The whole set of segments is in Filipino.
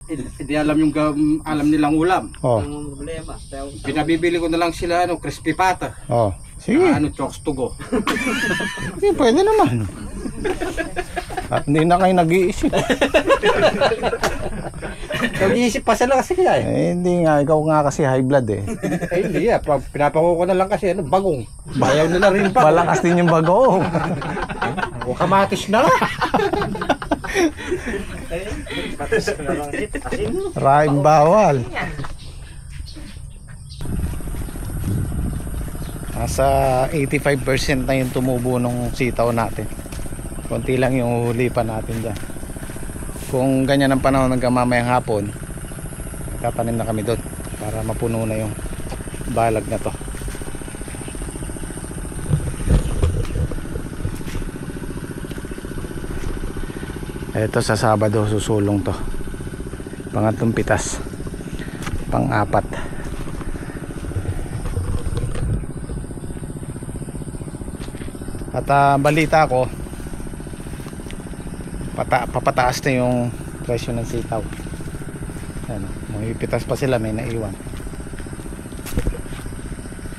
Hindi alam yung alam nilang ulam. Oh. Ang problema. Pinabibili ko na lang sila crispy pata. Oh. Sige. Chokes to go. Sige, pwede naman. At hindi na kayo nag-iisip. Nag-iisip pa sila kasi kaya Hindi nga, ikaw nga kasi high blood eh. Hindi pinapako ko na lang kasi bagong. Bayaw nila rin pa. Malakas din yung bago. O kamatis na. Raing bawal. Nasa 85% na yung tumubo ng sitaw natin. Konti lang yung huli pa natin dyan. Kung ganyan ang panahon hanggang mamayang hapon, tatanim na kami doon para mapuno na yung balag na to. Ito sa Sabado susulong to. Pangatlong pitas. Pang-apat. At balita ko papataas na yung presyo ng sitaw. Ano, may pitas pa sila, may naiwan.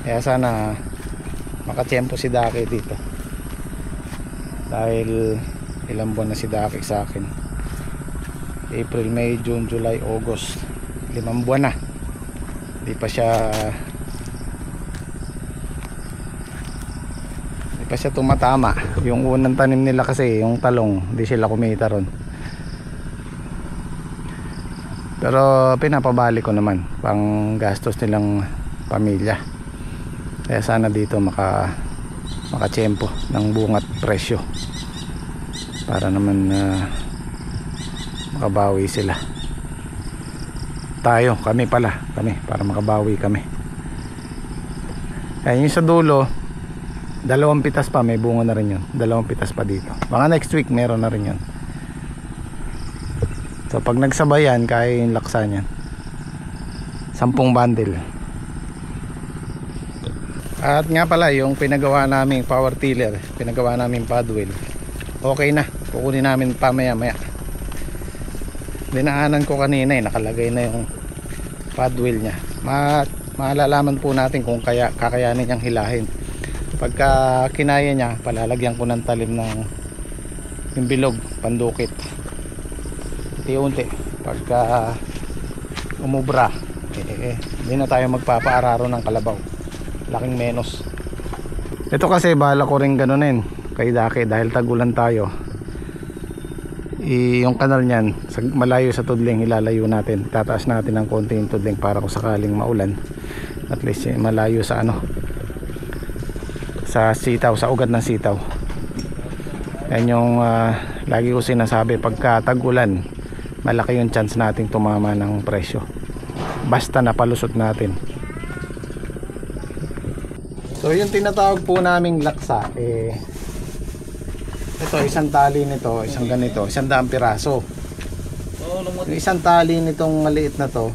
Kaya sana makatiyempo si Daki dito. Dahil ilang buwan na si Daki sa akin. April, May, June, July, August. 5 buwan na. Hindi pa siya tumatama. Yung unang tanim nila kasi yung talong, hindi sila kumita ron. Pero pinapabali ko naman pang gastos nilang pamilya. Kaya sana dito makatiyempo ng bungat presyo para naman makabawi sila. Kami para makabawi kami. Kaya yung sa dulo, 2 pitas pa, may bunga na rin yun. 2 pitas pa dito. Mga next week meron na rin yun. So pag nagsabayan, kaya yung laksa niyan. 10 bundle. At nga pala, yung pinagawa naming power tiller, pinagawa naming padwheel, okay na. Kukunin namin pamaya-maya. Dinaanan ko kanina nakalagay na yung padwheel niya. Malalaman po natin kung kakayanin niyang hilahin. Pagka kinaya niya, palalagyan ko ng talim ng yung bilog, pandukit. Unti-unti. Pagka umubra, hindi na tayo magpapaararo ng kalabaw. Laking menos. Ito kasi bala ko rin ganunin kay Daki dahil tagulan tayo. Yung kanal niyan, malayo sa tudling, ilalayo natin. Tataas natin ng konti yung tudling para kung sakaling maulan, at least malayo sa sa sitaw, sa ugat ng sitaw. Yan yung lagi ko sinasabi, pagka tag-ulan malaki yung chance nating tumama ng presyo basta napalusot natin. So yung tinatawag po naming laksa, ito isang tali nito, isang ganito, 100 piraso. Yung isang tali nitong maliit na to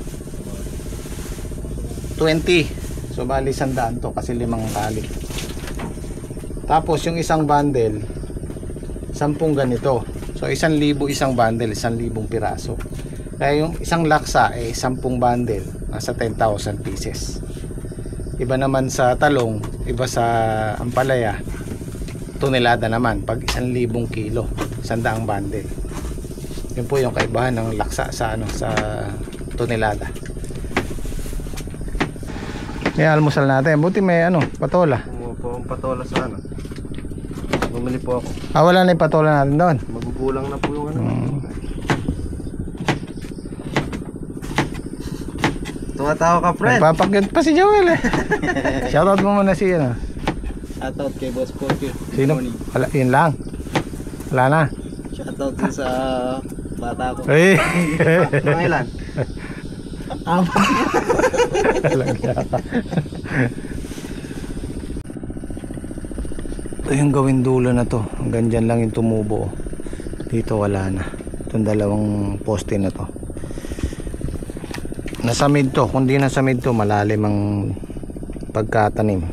20, so bali 100 to kasi 5 tali. Tapos yung isang bundle 10 ganito. So 1,000 isang bundle, 1,000 piraso. Kaya yung isang laksa 10 bundle, nasa 10,000 pieces. Iba naman sa talong, iba sa ampalaya, tonelada naman pag 1,000 kilo, 100 bundle. Yun po yung kaibahan ng laksa sa sa tonelada. May almusal natin. Buti may patola. Patola sa bumili po ako. Wala na yung patola natin doon. Magugulang na po yung Tumatawa ka, friend. Nagpapakyat pa si Joel Shoutout mo muna si Shoutout kay Boss Porky. Sino? Wala, yun lang. Wala na. Shoutout din sa bata ko. Mga ilan? Ito yung gawin dulo na to. Hanggang dyan lang yung tumubo. Dito wala na. Itong 2 poste na to. Nasa mid to. Kung di nasa mid to, malalim ang pagkatanim.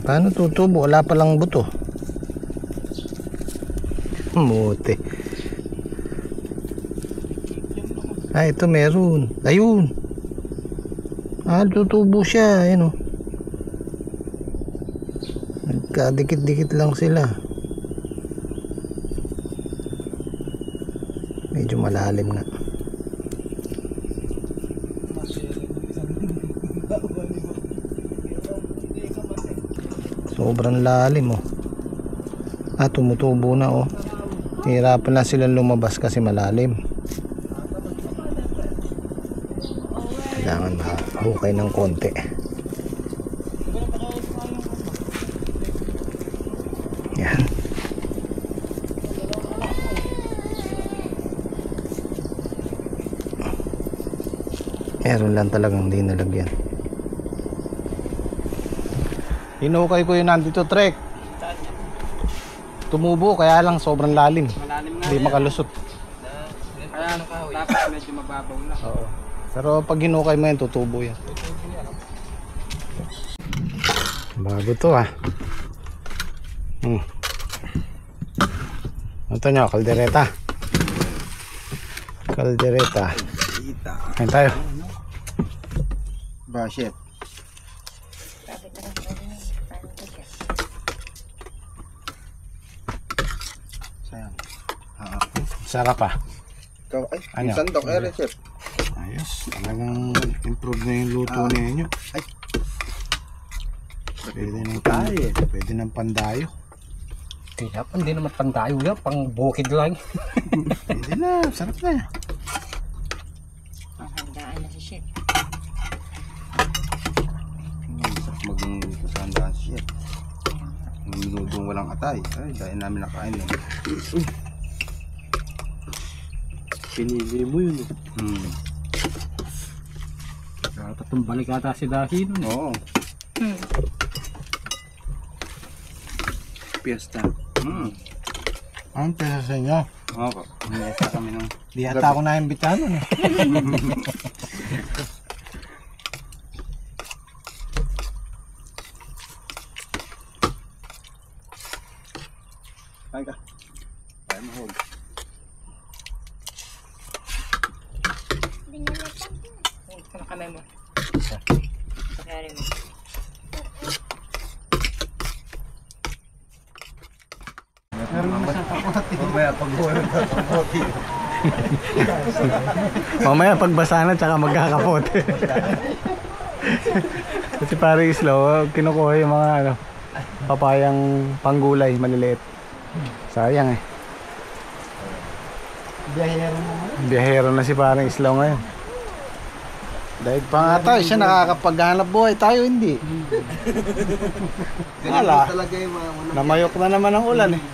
Paano tutubo? Wala palang buto. Mote. Ay, ito meron. Ayun. Tutubo siya. Ayun o. Nagkadikit-dikit lang sila. Medyo malalim nga. Sobrang lalim oh. Tumutubo na oh. Hirapan na silang lumabas kasi malalim. Kailangan mahukay ng konti. Yan. Meron lang talagang hindi nalagyan. Hinukay ko yun nandito, Trek. Tumubo, kaya lang sobrang lalim. Malalim nga Hindi yan. makalusot. Kaya dapat medyo mababaw na. Oo. Pero pag hinukay mo yan, tutubo yan. Bago to ah. Ito nyo, kaldereta. Kaldereta. Kain tayo. Ba, chef. Sayang. Sarap ah. Ikaw, ay, Ano? yung sandok, chef. Ayos, talagang improve na yung luto ninyo. Ay. Pwede ng tayo. Pwede ng pandayo. Kaya pa, hindi naman pandayo yan. Pang bukid lang. Pwede na, sarap na. Panghandaan na si Chef. Sarap maging kasandaan si chef. Minudong walang atay. Ay, dahil namin nakain lang. Pinili mo yun. Tatong balik ata si Dahi nun. Oo. Piyesta. Ang pesa sa inyo? Oo. Mayasa kami ng... Di ata ako naimbitahan nun eh. Ay ka. Ay, mahog. Ito na kamay mo. Pakari mo. Mamaya pag-buwan ng kapote. Mamaya pagbasa na tsaka magkakapote. Kasi pare Islo, kinukuha yung mga ano, papayang panggulay maliliit. Sayang eh. Biyahero na si parang Islo ngayon. Dahil pa nga tayo, siya nakakapaghanap buhay, tayo hindi. Wala. Talaga yung mga Namayok na naman ang ulan eh.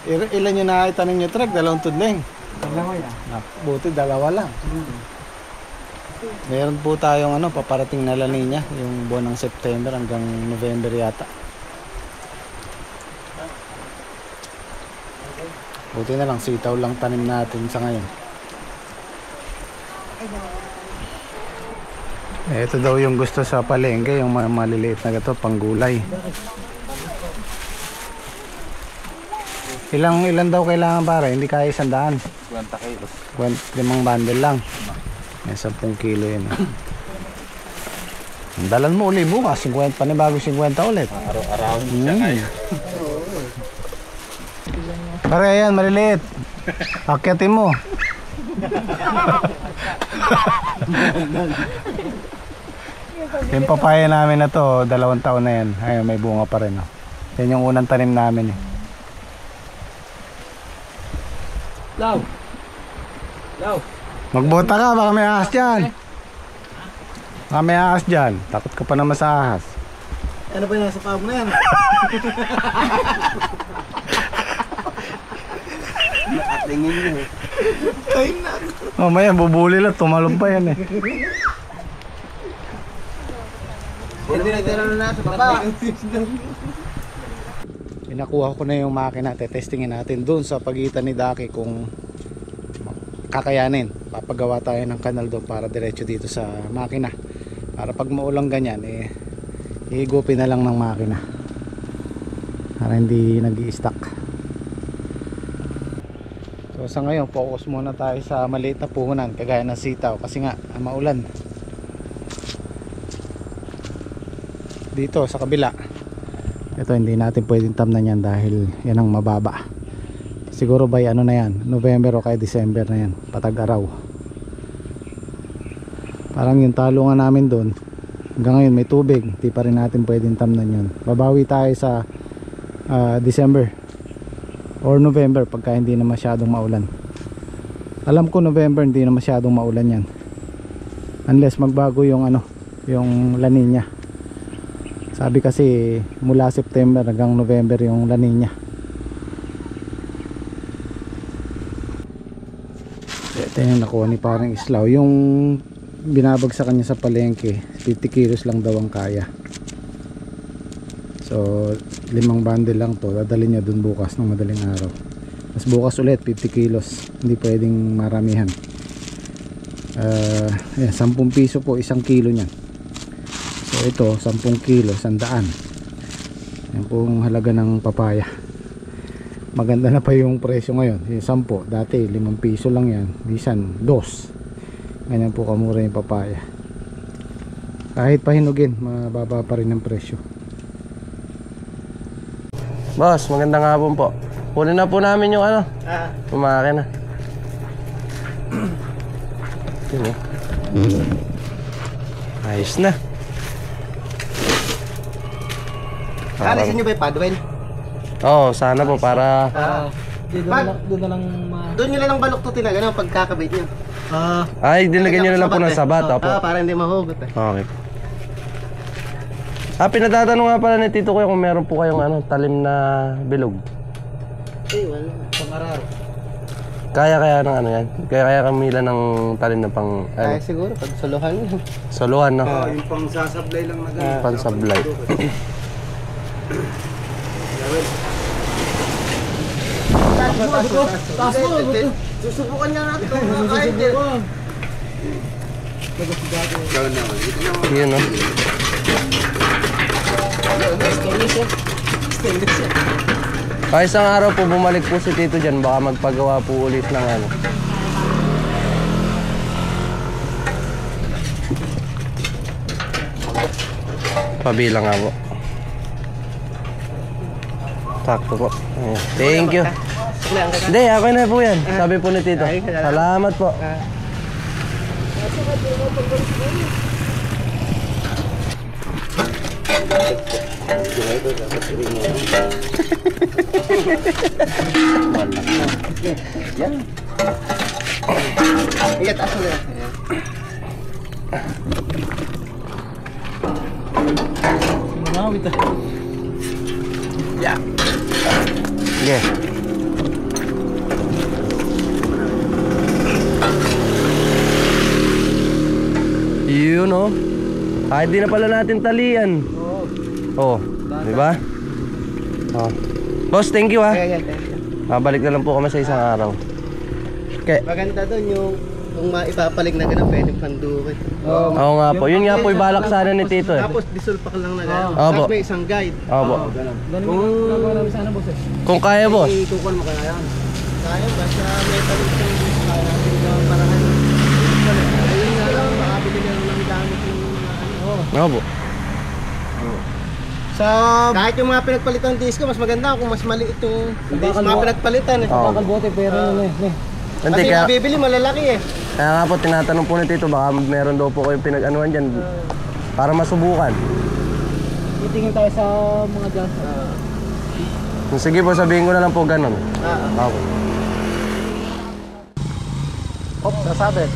Ilan yung nakitanin nyo truck? Dalawang tudling. Dalawa yan. Buti dalawa lang. Meron po tayong ano, paparating na La Nina, yung buwan ng September hanggang November yata. Buti na lang, sitaw lang tanim natin sa ngayon. Ito daw yung gusto sa palengke, yung mga maliliit na gato, panggulay. Ilan daw kailangan para? Hindi kaya 100. 20 kilos. 5 bundle lang. May 10 kilo yun. Dalan mo uli bukas, 50 pa ni bago 50 ulit. Araw-araw Pare yan, maliliit. Akyatin mo. Yung papaya namin na to, 2 taon na yan. Ayun, may bunga pa rin. Oh. Yan yung unang tanim namin eh. Law! Law! Magbota ka, baka may ahas dyan. Baka may ahas dyan. Takot ka pa naman sa ahas. Ano ba yung nasa pabo na yan? Nakatingin nyo eh. Mamaya bubuli lang, tumalon pa yan eh. Hindi na nasa baba. Pinakuha ko na yung makina, testingin natin doon sa pagitan ni Daki kung kakayanin. Papagawa tayo ng kanal doon para diretso dito sa makina. Para pag maulang ganyan, higupin na lang ng makina. para hindi nag-i-stack. So sa ngayon focus muna tayo sa maliit na puhunan kagaya ng sitaw kasi nga maulan. Dito sa kabila, ito hindi natin pwedeng tamnan yan dahil yan ang mababa. Siguro by ano na yan, November o kaya December na yan, patag-araw. Parang yung talungan namin doon, hanggang ngayon may tubig, hindi pa rin natin pwedeng tamnan yun. Babawi tayo sa December or November pagka hindi na masyadong maulan. Alam ko November hindi na masyadong maulan yan, unless magbago yung ano, yung La Nina. Sabi kasi mula September hanggang November yung La Nina. Ito yung nakuha ni parang Islaw, yung binabagsak kanya sa palengke 50 kilos lang daw ang kaya. So 5 bundle lang to, dadalhin niya dun bukas ng madaling araw. Mas bukas ulit 50 kilos, hindi pwedeng maramihan. 10 piso po isang kilo niyan. So ito 10 kilo 100. Yan po ang halaga ng papaya. Maganda na pa yung presyo ngayon. Yung 10 dati 5 piso lang yan, bisan 2. Ganyan po kamura yung papaya. Kahit pahinugin mababa pa rin ang presyo. Boss, magandang hapon po. Kunin na po namin yung ano, umakin na. Yun eh. Ayos na. Alisin nyo ba yung padwell? Oo, sana po para... Doon nyo lang balok to tinagano pagkakabit nyo. Ay, dinagyan nyo na lang po ng sabat. Opo. Para hindi mahugot eh. Okay. Pinatatanong nga pala ni Tito Kuya kung meron po kayong ano, talim na bilog. Wala. Pangararo. Kaya ng ano yan? Kaya kamila ng talim na pang... Kaya siguro pag suluhan nyo. Soluhan, no? Yung pang sasablay lang na gano'n. Pansablay. Susubukan nga natin kung makakain din. Yun, no? Isang araw po bumalik po si Tito dyan, baka magpagawa po ulit ng ano. Pabilang nga po. Sakto po. Ayan. Thank you. Hindi, ako na po yan. Sabi po ni Tito. Salamat po. Ikat aso na. Yeah. Yun, oh. Kahit di na pala natin talian. Oo. Oh, di ba? Oh. Boss, thank you, ha. Balik na lang po kami sa isang araw. Okay. Maganda doon yung kung maipapalig na gano'n, pwedeng pandukit. Oo nga po. Yun nga po yung balak sana ni Tito eh. Tapos disulpak lang na gano'n. Opo. Tapos may isang guide. Opo. Kung Kung kaya, boss. itukuan mo kaya yan. Kaya, basta may palig siyang kaya natin yung parahan. Ayun nga lang, makabili lang ng gamit yung ano. Opo. Sa kahit yung mga pinagpalitan ng disco, mas maganda kung mas maliit yung mga pinagpalitan eh. Oo. Hindi, Kasi kaya, nabibili malalaki eh. kaya nga po, tinatanong po ni Tito, baka meron daw po kayong pinag-anuhan dyan para masubukan. Titingin tayo sa mga gas. Sige po, sabihin ko na lang po ganun. Okay. Sasabit.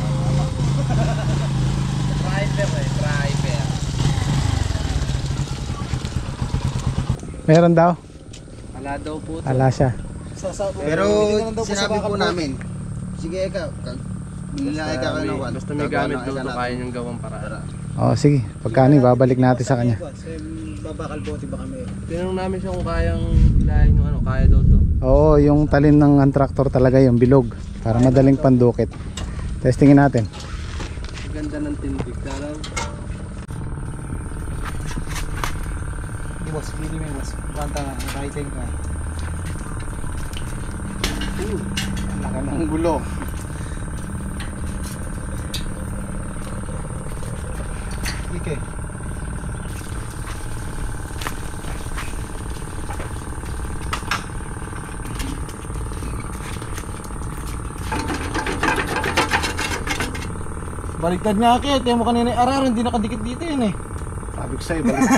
Meron daw? Wala daw po. Ala siya. Pero sinabi po namin, sige ikaw, nila ikaw kayo nawan. Basta may gamit daw ito, kaya niyong gawang paraan. Oh, sige. Pagkano babalik natin sa kanya. Babakal bote ba kami? Tinanong namin siya kung kayang hilahin yung ano, kaya daw to. Oo, yung talim ng tractor talaga yung bilog para madaling pandukit. Testingin natin. Ganda ng tindig. boss, pili mo yung boss. Banta nga, nakaitin ka. Ang laki ng gulo. Okay. Baliktad nga ako, tiyan mo kanina yung arar, hindi nakadikit dito yun eh. Sabi ko sa'yo, baliktad.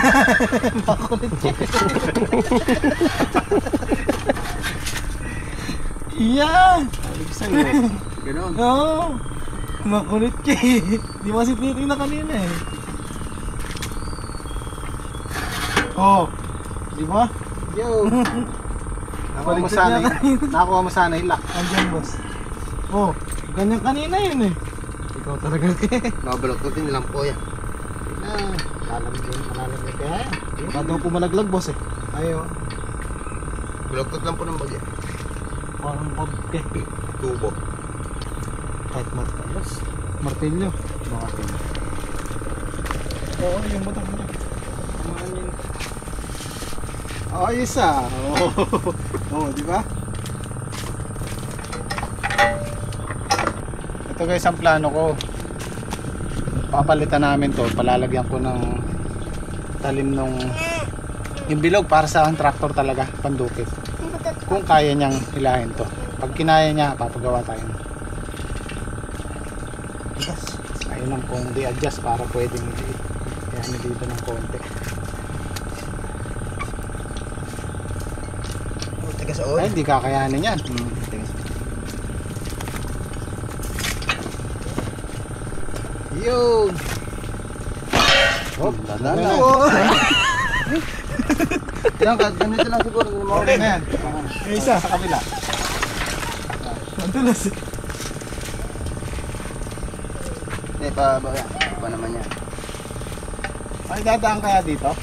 Makulit siya. Yeah! Sabi ko sa'yo. Ganon. Oo. Makulit siya eh. Di mo kasi tinitingnan kanina eh. Oh. Di ba? Yo! Nakuha mo sana yung lock. Andiyan boss. Oh, ganyan kanina yun eh. Ikaw talaga eh. Babaloktotin lang po yan. Malalam na kaya yan. Baka daw pumalaglag boss eh. Ayaw. Baloktot lang po ng bagya. Parang pagke. Tubo. Kahit martilyo. Baka pin. Oo, yung butang. Ayos ah. Oo, di ba? Ito guys ang plano ko. Papalitan namin to, palalagyan ko ng talim nung yung bilog para sa tractor talaga, pandukit. Kung kaya niyang hilahin to. Pag kinaya niya, papagawa tayo. Yes. Ayun ang kung di-adjust para pwedeng i-ano dito ng konti. Tigas sa Ay, hindi kakayanin yan. Yun! Oh, dadala. Yan, ganito lang siguro. Okay na yan. May isa sa kabila. Madulas eh. Hindi, pa naman yan. Ay, dadaan kaya dito?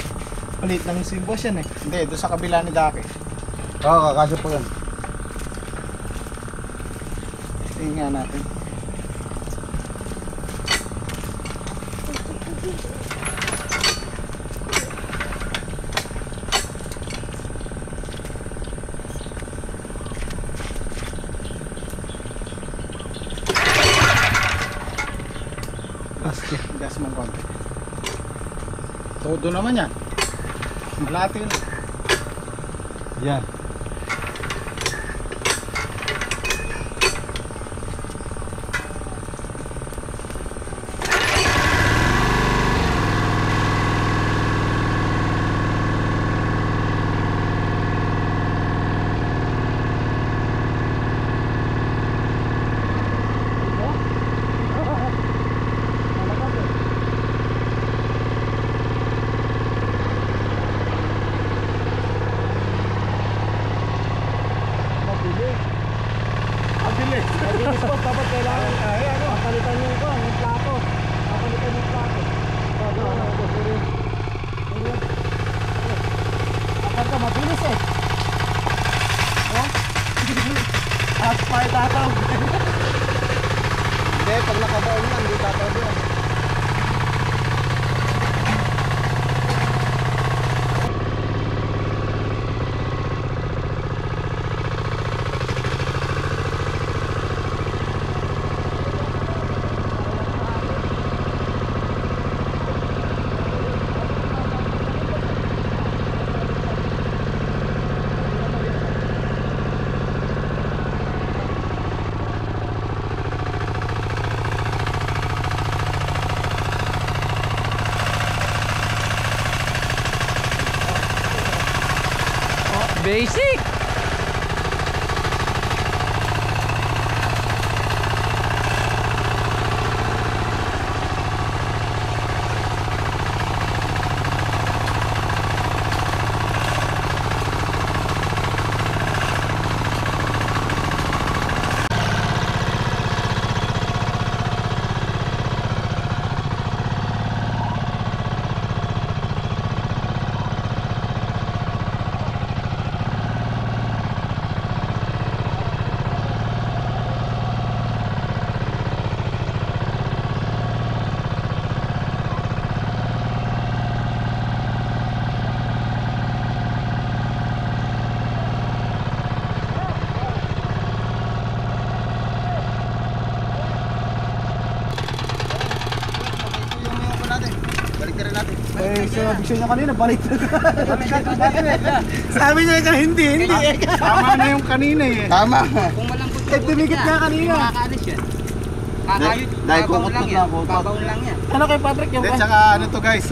Palit lang yung simbos yan eh. Hindi, doon sa kabila ni Daki. Oo, kakasya po yan. Tingnan nga natin. Gas mong konti. Todo naman yan. Malati yun. Yan. Dapat kailangan papalitan nyo ito, yung plato. Papalitan yung plato. Kapag ka mabilis eh. At pa itataw. Hindi, pag nakabaon yan, hindi tatawag yan. Basic! Nabigyan niya kanina, balik na. Sabi niya ka hindi. Tama na yung kanina eh. Tama. Kung malambot Eh, tumikit ka kanina. makakaalis yan. Kakayot, Dahil babaon kukutot lang na, yan. kukutot. Babaon lang yan. Ano kay Patrick yung Then saka ano to guys,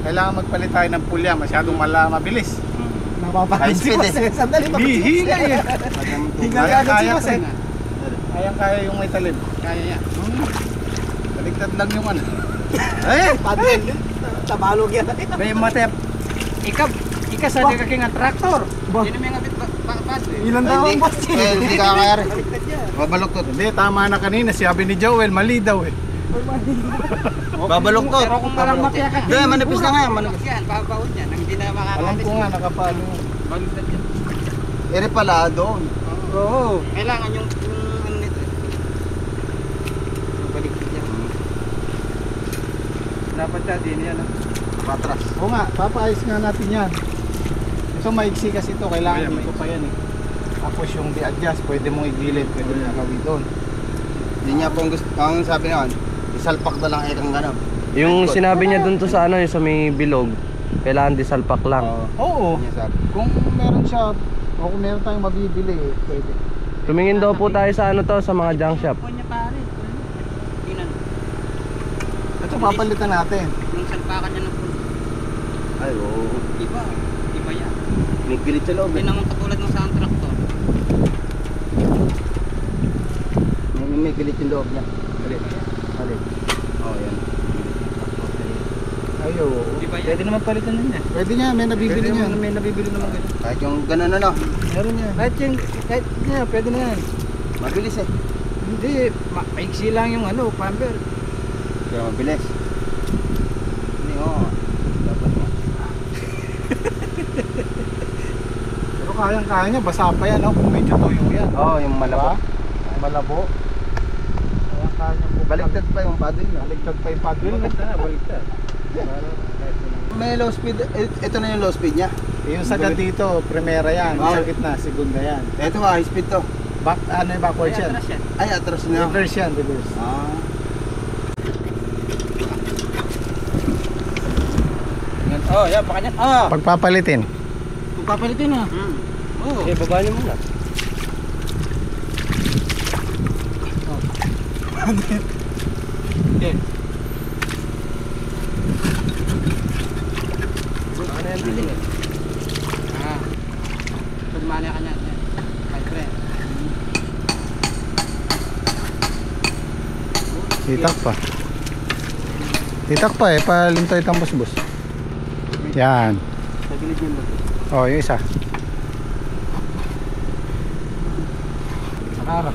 kailangan magpalit tayo ng pulya, masyadong mabilis. napapahin si High Boss speed eh. Sandali, Hihila eh. Hinga Kaya agad si kaya Boss ko eh. eh. Kaya yung may talim. Kaya yan. Baligtad lang yung ano. Eh, Patrick. Tabalog yan. May matep. Ika sa di ka king traktor. Yun yung mga bit papas eh. Ilan daw ang boss Eh, hindi kakayari. Babaluktot. Hindi, tama na kanina. Sabi ni Joel, mali daw eh. Babaluktot. Pero kung marang mapya ka. Hindi, manipis na nga yan. Manipis. Yan, babaon yan. Nang hindi na Alam makakaalis. ko nga, nakapalo. Baliktad yan. Ere pala doon. Oo. Kailangan yung ano nito eh. Baliktad yan. Dapat siya din yan. Patras. Oo nga, papaayos nga natin yan. So maiksi kasi ito, kailangan dito pa yan eh. Tapos yung di-adjust, pwede mong igilid, pwede mong gawin doon. Hindi niya pong gusto. Ang sabi naman, isalpak na lang ikang gano'n. Yung sinabi niya dun to sa ano, yung sa may bilog, kailangan disalpak lang. Oo, Niya sabi. kung meron siya, o kung meron tayong mabibili, pwede. Tumingin daw po tayo sa ano to, sa mga junk shop. Kung niya pare. Tingnan. Ito papalitan natin. Yung salpakan niya ng puno. Ay, oo. Iba. Iba yan. May pilit sa loob. Hindi naman katulad ng sa traktor. May pilit yung loob niya. Pilit. Pilit. Oo, yan. Ayo, Iba yan. Pwede naman palitan nun yan. pwede niya, may nabibili niya. May nabibili naman ganyan. Kahit yung gano'n ano. Meron niya. Kahit yan, pwede na yan. Mabilis eh. Hindi, maiksi lang yung ano, pamper. Kaya mabilis. Hindi, oo. Dapat mo. Pero kayang-kaya niya, basa pa yan, oh, kung medyo tuyo yan. Oo, yung malabo. Diba? Malabo. Kayang-kaya niya po. Baliktad pa yung paddle niya. Baliktad pa yung paddle. Baliktad. May low speed. Ito na yung low speed niya. Yung sagad dito, primera yan. Ah. Sa gitna, segunda yan. Ito high speed to. Back, ano yung backwards yan? Atras yan. Ay, atras na. Reverse yan, reverse. Ah. Oh, yan, baka yan. Ah! Pagpapalitin. Kung papalitin na. Oh. Okay, baba niyo muna. Okay. Ano yan biling eh? Ah. Pagmana ka niyan. Yan. Ay, pre. Titak pa. Titak pa eh, palintoy itang busbus. Yan. Sa gilid niya ba? Oh, yung isa. Harap.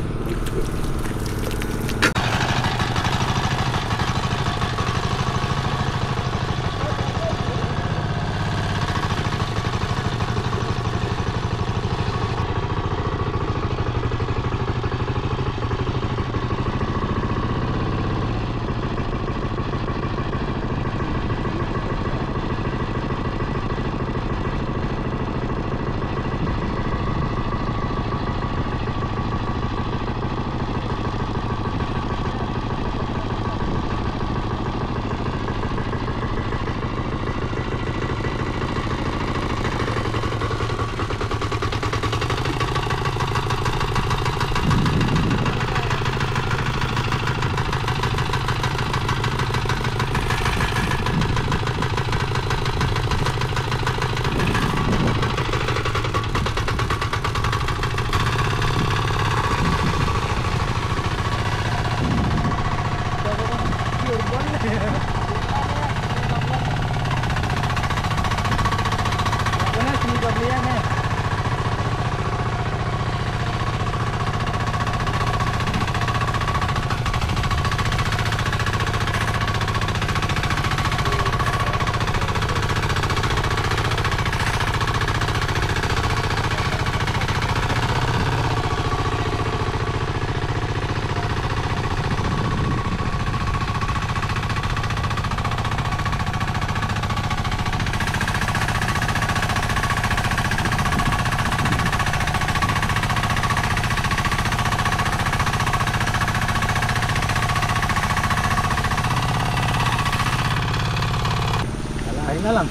na lang.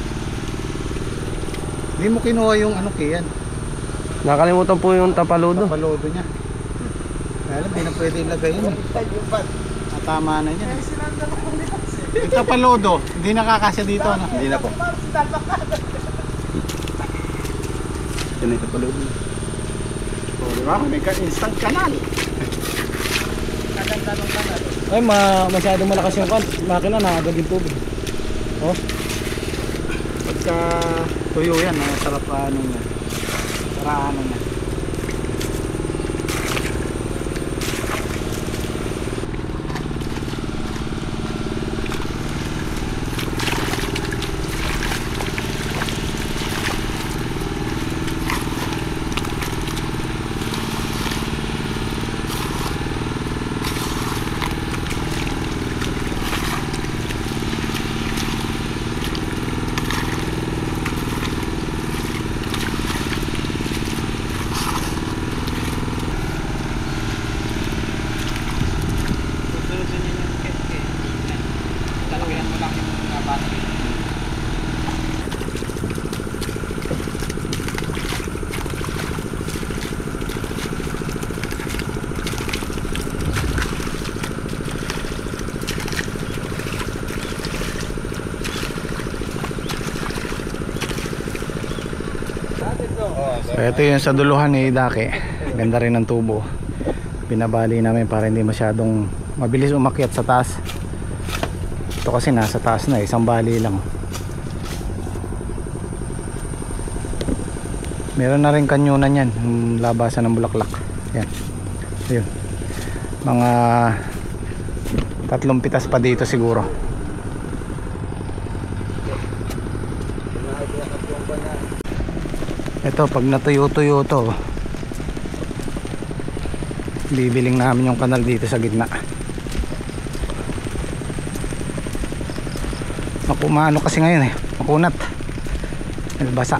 Hindi mo kinuha yung ano Kian, Nakalimutan po yung tapaludo. papalodo niya. Kaya lang, di na pwede ilagay yun. Tama na niya. Yung tapalodo, hindi nakakasya dito. Ano? Hindi na po. Ito na ito pala. Oh, di ba? May instant kanal. Ay, masyadong malakas yung makina, nakagad yung tubig. Oh. Pagka tuyo yan, sarap ano niya. Saraan niya. Talawihan mo lang yung battery. So ito yung sa duluhan ni Dake. Ganda rin ng tubo. Pinabali namin para hindi masyadong mabilis umakyat sa taas. Ito kasi nasa taas na, isang bali lang. Meron na rin kanyunan yan, yung labasan ng bulaklak. Yan. Ayun. Mga 3 pitas pa dito siguro. Ito pag natuyo-tuyo to, bibiling namin yung kanal dito sa gitna. Maano kasi ngayon makunat, basa.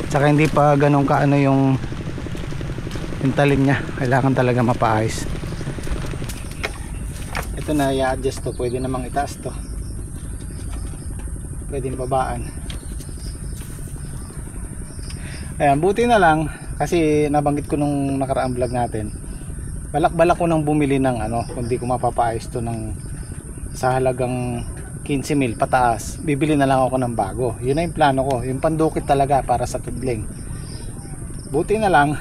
Tsaka hindi pa ganun kaano yung talim niya, kailangan talaga mapaayos. Ito na i-adjust to, pwede namang itaas to, pwede babaan. Ayan, buti na lang kasi nabanggit ko nung nakaraang vlog natin, balak-balak ko nang bumili ng kung di ko mapapaayos to ng sa halagang 15,000 pataas, bibili na lang ako ng bago. Yun na yung plano ko, yung pandukit talaga para sa tudling. Buti na lang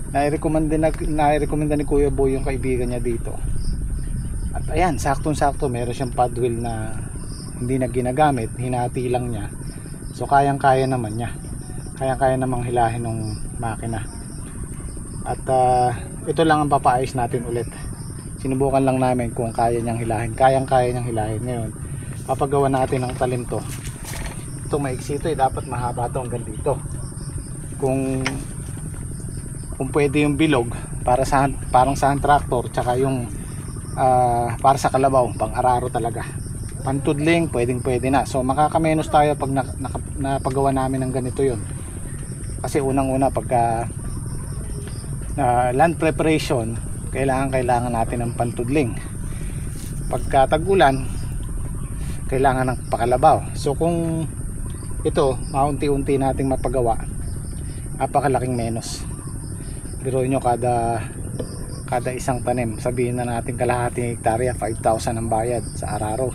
nai-recommenda ni Kuya Boy yung kaibigan niya dito. At ayan, saktong-sakto meron siyang pad wheel na hindi na ginagamit, hinati lang niya. So kayang-kaya naman niya. Kaya-kaya namang hilahin ng makina. At ito lang ang papaayos natin ulit. Sinubukan lang namin kung kaya niyang hilahin. Kayang-kaya niyang hilahin. Ngayon, papagawa natin ng talim to. Ito maiksi ito dapat mahaba to hanggang dito. Kung pwede yung bilog para sa parang sa tractor, tsaka yung para sa kalabaw, pang araro talaga. Pantudling, pwede na. So makakamenos tayo pag napagawa namin ng ganito yun. Kasi unang-una pagka land preparation, kailangan natin ng pantudling. Pagka tag-ulan, kailangan ng pakalabaw. So kung ito maunti-unti nating mapagawa, napakalaking menos. Biruin nyo kada isang tanim, sabihin na natin kalahating hektarya 5,000 ang bayad sa araro.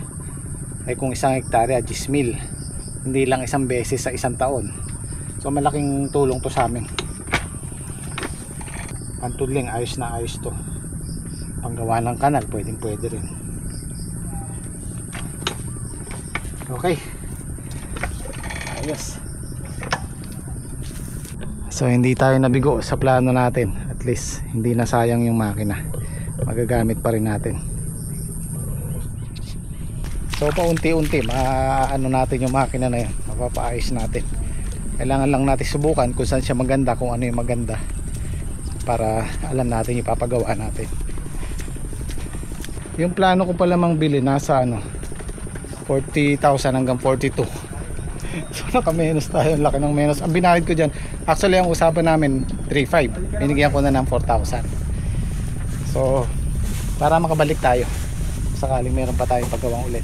Ay kung isang hektarya 10,000, hindi lang isang beses sa isang taon. So malaking tulong to sa amin. Pantudling, ayos na ayos to. Panggawa ng kanal, pwede rin. Okay, ayos. So hindi tayo nabigo sa plano natin. At least hindi na sayang yung makina, magagamit pa rin natin. So paunti-unti maano natin yung makina na yun, mapapaayos natin. Kailangan lang natin subukan kung saan siya maganda, kung ano yung maganda, para alam natin ipapagawa natin. Yung plano ko pa lamang bili nasa 40,000 hanggang 42. So nakamenos tayo, laki ng menos. Ang binayad ko dyan, actually ang usapan namin 3,500, binigyan ko na ng 4,000. So para makabalik tayo sakaling meron pa tayong paggawang ulit.